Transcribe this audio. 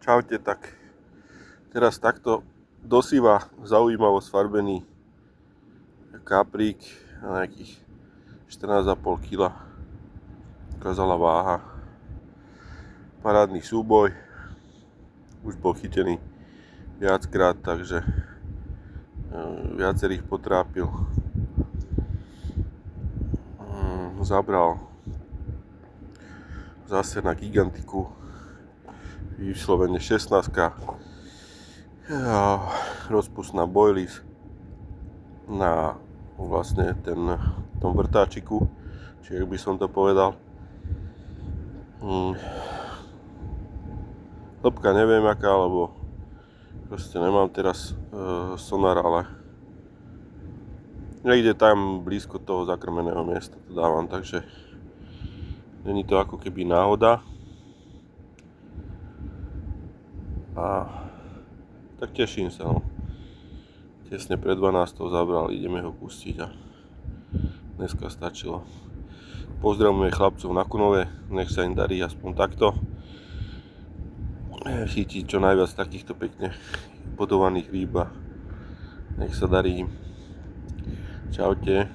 Čaute, tak teraz takto dosýva zaujímavo sfarbený kaprík na nejakých 14,5 kg. Ukázala váha. Parádny súboj. Už bol chytený viackrát, takže viacerých potrápil. Zabral zase na gigantiku. Vyslovene 16-ka. Rozpustná boilies na vlastne tom vrtáčiku, či ak by som to povedal. Hĺbka neviem aká, lebo proste nemám teraz sonar, ale niekde tam blízko toho zakrmeného miesta to dávam, takže není to ako keby náhoda. A tak teším sa, no. Tesne pred 12. zabral, ideme ho pustiť a dneska stačilo. Pozdravujeme chlapcov na Kunove, nech sa im darí aspoň takto chytiť čo najviac takýchto pekne bodovaných rýb a nech sa darí im. Čaute.